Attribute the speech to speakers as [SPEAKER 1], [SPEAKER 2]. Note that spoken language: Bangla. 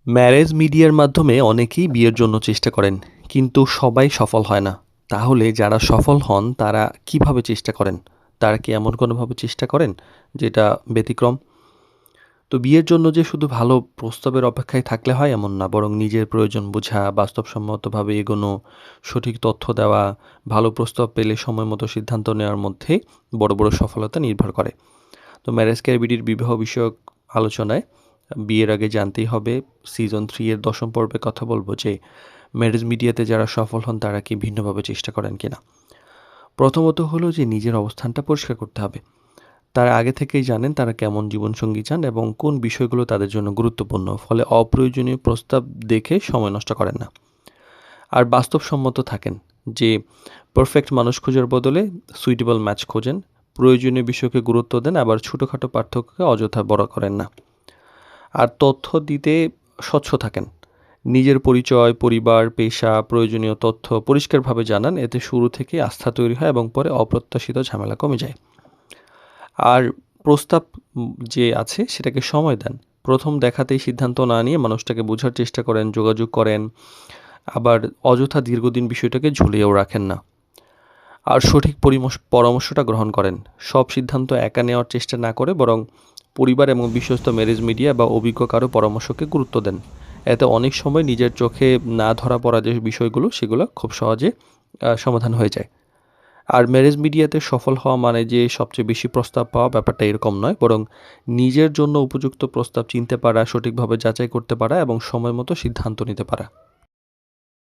[SPEAKER 1] ম্যারেজ মিডিয়ার মাধ্যমে অনেকেই বিয়ের জন্য চেষ্টা করেন, কিন্তু সবাই সফল হয় না। তাহলে যারা সফল হন তারা কিভাবে চেষ্টা করেন? তারা কি এমন কোনোভাবে চেষ্টা করেন যেটা ব্যতিক্রম? তো বিয়ের জন্য যে শুধু ভালো প্রস্তাবের অপেক্ষায় থাকলে হয় এমন না, বরং নিজের প্রয়োজন বোঝা, বাস্তবসম্মতভাবে এগোনো, সঠিক তথ্য দেওয়া, ভালো প্রস্তাব পেলে সময় মতো সিদ্ধান্ত নেওয়ার মধ্যে বড় বড় সফলতা নির্ভর করে। তো ম্যারেজ ক্যারিবিডির বিবাহ বিষয়ক আলোচনায় বিয়ের আগে জানতেই হবে সিজন 3 এর 10ম পর্বে কথা বলবো যে ম্যারেজ মিডিয়াতে যারা সফল হন তারা কি ভিন্নভাবে চেষ্টা করেন কিনা। প্রথমত হলো যে নিজের অবস্থানটা পরিষ্কার করতে হবে। তারা আগে থেকেই জানেন তারা কেমন জীবনসঙ্গী চান এবং কোন বিষয়গুলো তাদের জন্য গুরুত্বপূর্ণ, ফলে অপ্রয়োজনীয় প্রস্তাব দেখে সময় নষ্ট করেন না। আর বাস্তবসম্মত থাকেন, যে পারফেক্ট মানুষ খোঁজার বদলে সুইটেবল ম্যাচ খোঁজেন, প্রয়োজনীয় বিষয়কে গুরুত্ব দেন, আবার ছোটোখাটো পার্থক্যকে অযথা বড় করেন না। আর তথ্য দিতে স্বচ্ছ থাকেন। নিজের পরিচয়, পরিবার, পেশা, প্রয়োজনীয় তথ্য পরিষ্কারভাবে জানান। এতে শুরু থেকে আস্থা তৈরি হয় এবং পরে অপ্রত্যাশিত ঝামেলা কমে যায়। আর প্রস্তাব যে আছে সেটাকে সময় দেন। প্রথম দেখাতেই সিদ্ধান্ত না নিয়ে মানুষটাকে বোঝার চেষ্টা করেন, যোগাযোগ করেন। আবার অযথা দীর্ঘদিন বিষয়টাকে ঝুলিয়েও রাখেন না। আর সঠিক পরামর্শটা গ্রহণ করেন। সব সিদ্ধান্ত একা নেওয়ার চেষ্টা না করে বরং পরিবার এবং বিশ্বস্ত ম্যারেজ মিডিয়া বা অভিজ্ঞ কারো পরামর্শকে গুরুত্ব দেন। এতে অনেক সময় নিজের চোখে না ধরা পড়া যে বিষয়গুলো সেগুলো খুব সহজে সমাধান হয়ে যায়। আর ম্যারেজ মিডিয়াতে সফল হওয়া মানে যে সবচেয়ে বেশি প্রস্তাব পাওয়া, ব্যাপারটা এরকম নয়, বরং নিজের জন্য উপযুক্ত প্রস্তাব চিনতে পারা, সঠিকভাবে যাচাই করতে পারা এবং সময় মতো সিদ্ধান্ত নিতে পারা।